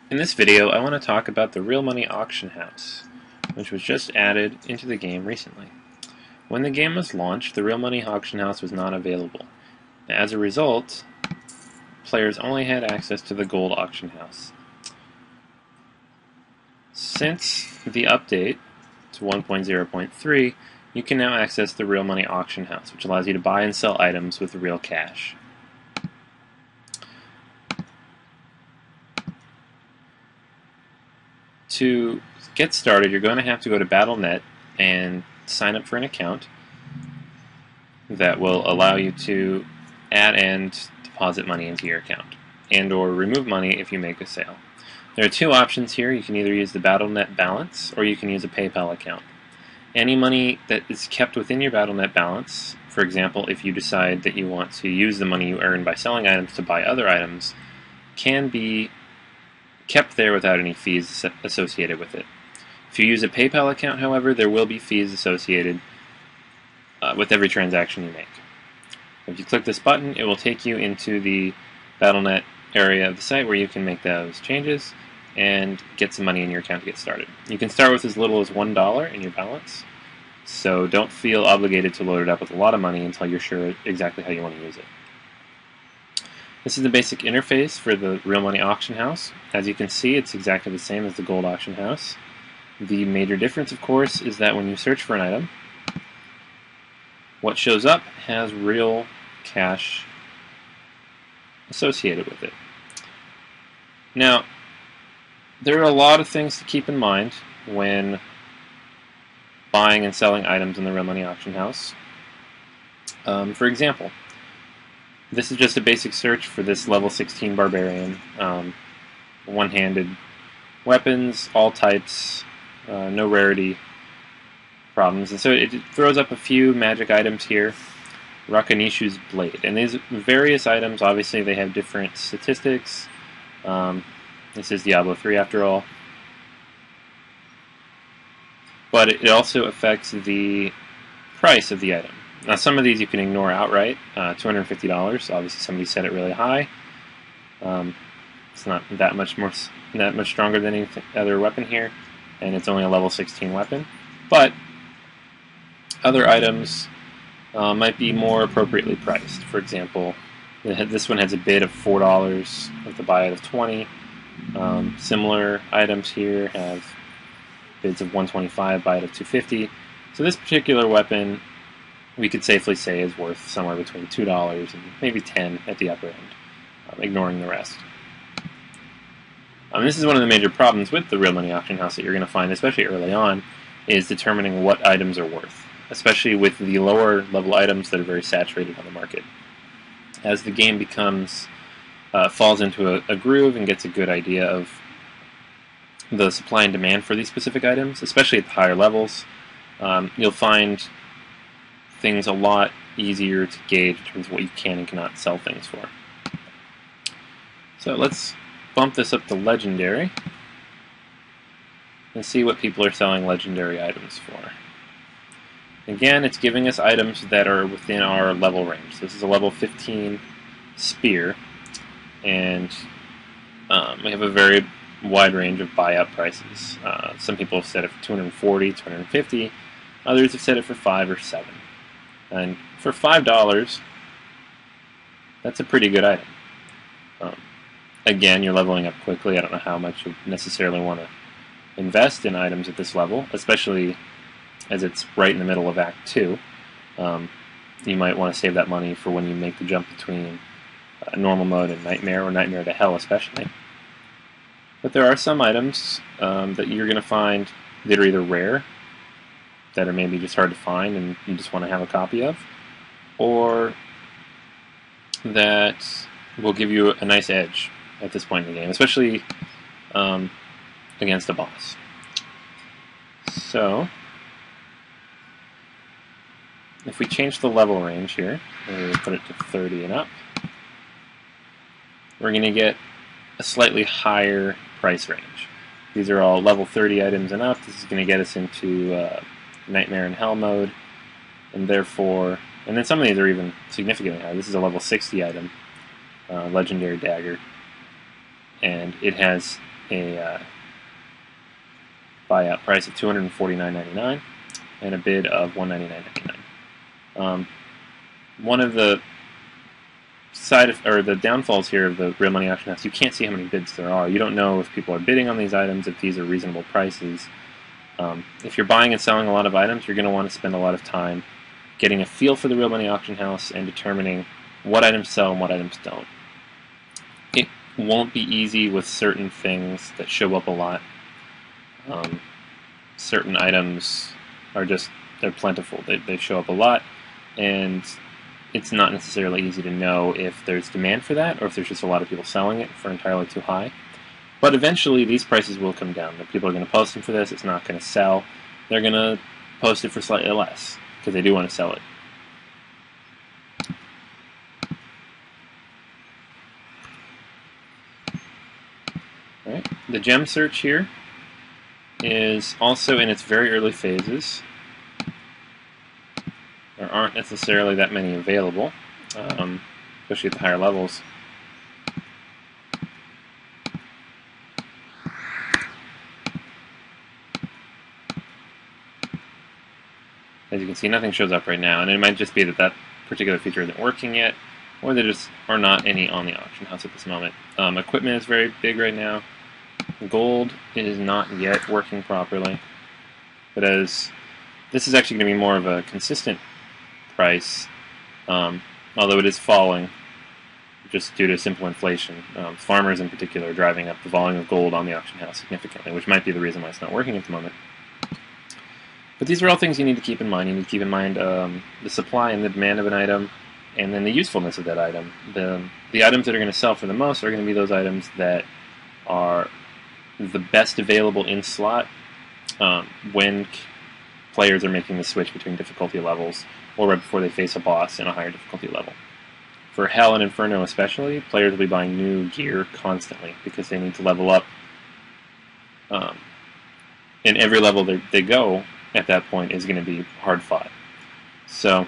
In this video, I want to talk about the Real Money Auction House, which was just added into the game recently. When the game was launched, the Real Money Auction House was not available. As a result, players only had access to the Gold Auction House. Since the update to 1.0.3, you can now access the Real Money Auction House, which allows you to buy and sell items with real cash. To get started, you're going to have to go to Battle.net and sign up for an account that will allow you to add and deposit money into your account, and or remove money if you make a sale. There are two options here. You can either use the Battle.net balance or you can use a PayPal account. Any money that is kept within your Battle.net balance, for example, if you decide that you want to use the money you earn by selling items to buy other items, can be kept there without any fees associated with it. If you use a PayPal account, however, there will be fees associated with every transaction you make. If you click this button, it will take you into the Battle.net area of the site where you can make those changes and get some money in your account to get started. You can start with as little as $1 in your balance, so don't feel obligated to load it up with a lot of money until you're sure exactly how you want to use it. This is the basic interface for the Real Money Auction House. As you can see, it's exactly the same as the Gold Auction House. The major difference, of course, is that when you search for an item, what shows up has real cash associated with it. Now, there are a lot of things to keep in mind when buying and selling items in the Real Money Auction House. For example, this is just a basic search for this level 16 barbarian. One-handed weapons, all types, no rarity problems. And so it throws up a few magic items here. Rakanishu's Blade. And these various items, obviously they have different statistics. This is Diablo 3 after all. But it also affects the price of the item. Now, some of these you can ignore outright. $250. Obviously, somebody set it really high. It's not that much stronger than any other weapon here, and it's only a level 16 weapon. But other items might be more appropriately priced. For example, this one has a bid of $4 with a buy of 20. Similar items here have bids of 125, buy of 250. So this particular weapon, we could safely say, is worth somewhere between $2 and maybe $10 at the upper end, ignoring the rest. This is one of the major problems with the Real Money Auction House that you're going to find, especially early on, is determining what items are worth, especially with the lower level items that are very saturated on the market. As the game falls into a groove and gets a good idea of the supply and demand for these specific items, especially at the higher levels, you'll find things a lot easier to gauge in terms of what you can and cannot sell things for. So let's bump this up to Legendary and see what people are selling Legendary items for. Again, it's giving us items that are within our level range. This is a level 15 spear, and we have a very wide range of buyout prices. Some people have set it for $240, $250. Others have set it for $5 or $7. And for $5, that's a pretty good item. Again, you're leveling up quickly. I don't know how much you necessarily want to invest in items at this level, especially as it's right in the middle of Act 2. You might want to save that money for when you make the jump between normal mode and Nightmare, or Nightmare to Hell especially. But there are some items that you're going to find that are either rare, that are maybe just hard to find and you just want to have a copy of, or that will give you a nice edge at this point in the game, especially against a boss. So, if we change the level range here, and we put it to 30 and up, we're going to get a slightly higher price range. These are all level 30 items and up. This is going to get us into Nightmare and Hell mode, and therefore, and then some of these are even significantly higher. This is a level 60 item, Legendary Dagger, and it has a buyout price of $249.99 and a bid of $199.99. One of the the downfalls here of the real money auction house, you can't see how many bids there are. You don't know if people are bidding on these items, if these are reasonable prices. If you're buying and selling a lot of items, you're going to want to spend a lot of time getting a feel for the real money auction house and determining what items sell and what items don't. It won't be easy with certain things that show up a lot. Certain items are they're plentiful. They show up a lot, and it's not necessarily easy to know if there's demand for that or if there's just a lot of people selling it for entirely too high. But eventually these prices will come down. The people are going to post them for this. It's not going to sell. They're going to post it for slightly less because they do want to sell it. All right. The gem search here is also in its very early phases. There aren't necessarily that many available, especially at the higher levels. As you can see, nothing shows up right now, and it might just be that that particular feature isn't working yet, or there just are not any on the auction house at this moment. Equipment is very big right now. Gold is not yet working properly, but as this is actually going to be more of a consistent price, although it is falling just due to simple inflation. Farmers in particular are driving up the volume of gold on the auction house significantly, which might be the reason why it's not working at the moment. But these are all things you need to keep in mind. You need to keep in mind the supply and the demand of an item, and then the usefulness of that item. The items that are going to sell for the most are going to be those items that are the best available in slot when players are making the switch between difficulty levels, or right before they face a boss in a higher difficulty level. For Hell and Inferno especially, players will be buying new gear constantly because they need to level up. And every level they go at that point is going to be hard fought. So,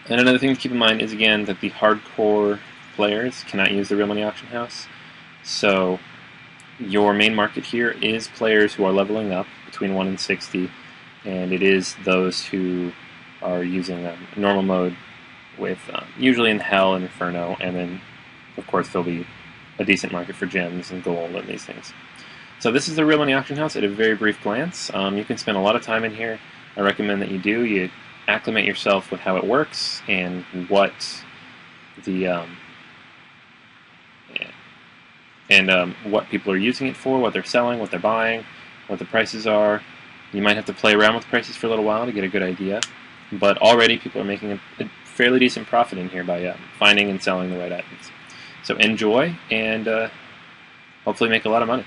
and another thing to keep in mind is again that the hardcore players cannot use the real money auction house. So your main market here is players who are leveling up between 1 and 60, and it is those who are using normal mode with usually in Hell and Inferno, and then of course there'll be a decent market for gems and gold and these things. So this is the real money auction house at a very brief glance. You can spend a lot of time in here. I recommend that you do. You acclimate yourself with how it works and what the what people are using it for, what they're selling, what they're buying, what the prices are. You might have to play around with prices for a little while to get a good idea, but already people are making a fairly decent profit in here by finding and selling the right items. So enjoy and hopefully make a lot of money.